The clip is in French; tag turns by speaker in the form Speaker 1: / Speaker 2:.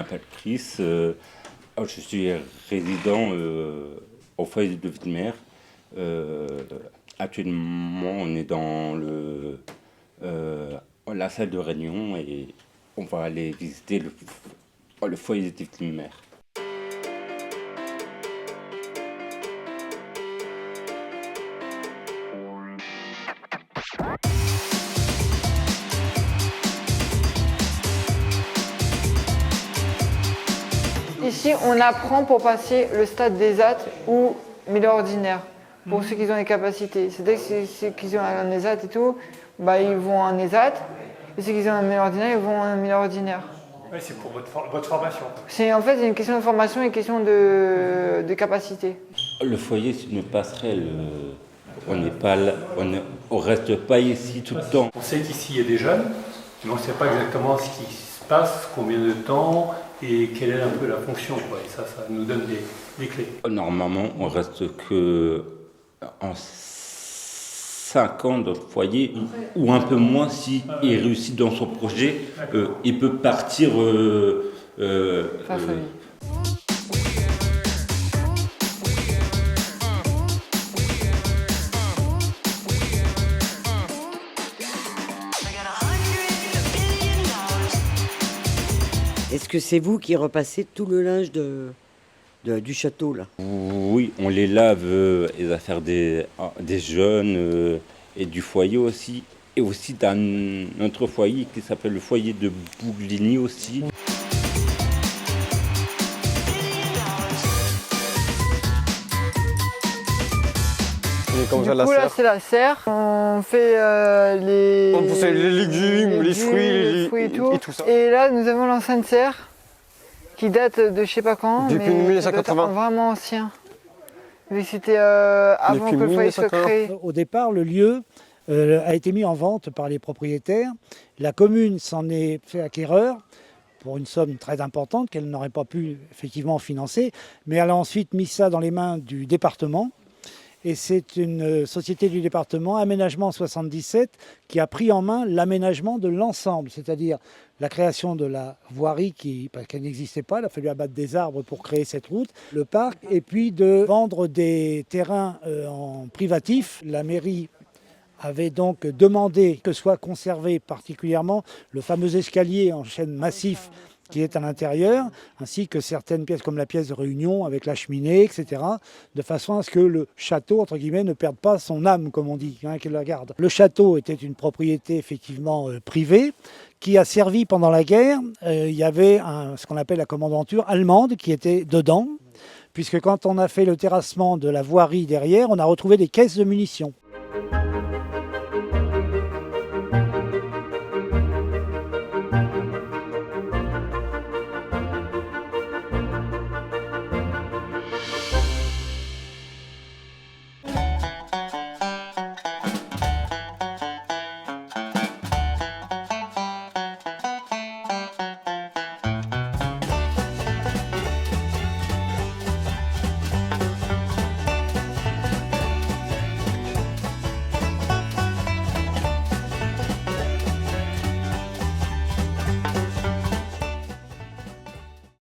Speaker 1: m'appelle Chris. Je suis résident au foyer de Vitemer. Actuellement, on est dans la salle de réunion et on va aller visiter le foyer de Vitemer.
Speaker 2: Ici, on apprend pour passer le stade des AT ou milieu ordinaire, pour ceux qui ont les capacités. C'est-à-dire que ceux qui ont un ESAT et tout, ils vont en ESAT, et ceux qui ont un milieu ordinaire, ils vont en milieu ordinaire.
Speaker 3: Oui, c'est pour votre formation.
Speaker 2: En fait, c'est une question de formation et une question de capacité.
Speaker 1: Le foyer, c'est une passerelle. On n'est pas là, on reste pas ici tout le temps.
Speaker 3: On sait qu'ici, il y a des jeunes, mais on ne sait pas exactement ce qui se passe, combien de temps et quelle est un peu la fonction. Quoi. Et ça nous donne des clés.
Speaker 1: Normalement, on reste que en 5 ans dans le foyer, ou un peu moins si il réussit dans son projet. Il peut partir.
Speaker 4: Est-ce que c'est vous qui repassez tout le linge du château là?
Speaker 1: Oui, on les lave, les affaires des jeunes et du foyer aussi. Et aussi d'un autre foyer qui s'appelle le foyer de Bouglini aussi.
Speaker 2: Du coup, là, c'est la serre. On fait les
Speaker 5: légumes, les fruits
Speaker 2: et tout.
Speaker 5: et tout ça.
Speaker 2: Et là, nous avons l'ancienne serre qui date de je sais pas quand,
Speaker 5: Depuis
Speaker 2: mais
Speaker 5: 1980.
Speaker 2: vraiment ancien. Mais c'était avant
Speaker 5: Depuis
Speaker 2: que le foyer soit
Speaker 5: 1980.
Speaker 2: créé.
Speaker 6: Au départ, le lieu a été mis en vente par les propriétaires. La commune s'en est fait acquéreur pour une somme très importante qu'elle n'aurait pas pu effectivement financer, mais elle a ensuite mis ça dans les mains du département. Et c'est une société du département, Aménagement 77, qui a pris en main l'aménagement de l'ensemble, c'est-à-dire la création de la voirie parce qu'elle n'existait pas, il a fallu abattre des arbres pour créer cette route, le parc, et puis de vendre des terrains en privatif. La mairie avait donc demandé que soit conservé particulièrement le fameux escalier en chêne massif qui est à l'intérieur, ainsi que certaines pièces comme la pièce de réunion avec la cheminée, etc., de façon à ce que le château, entre guillemets, ne perde pas son âme, comme on dit, qu'elle la garde. Le château était une propriété effectivement privée, qui a servi pendant la guerre. Il y avait ce qu'on appelle la commandanture allemande qui était dedans, puisque quand on a fait le terrassement de la voirie derrière, on a retrouvé des caisses de munitions.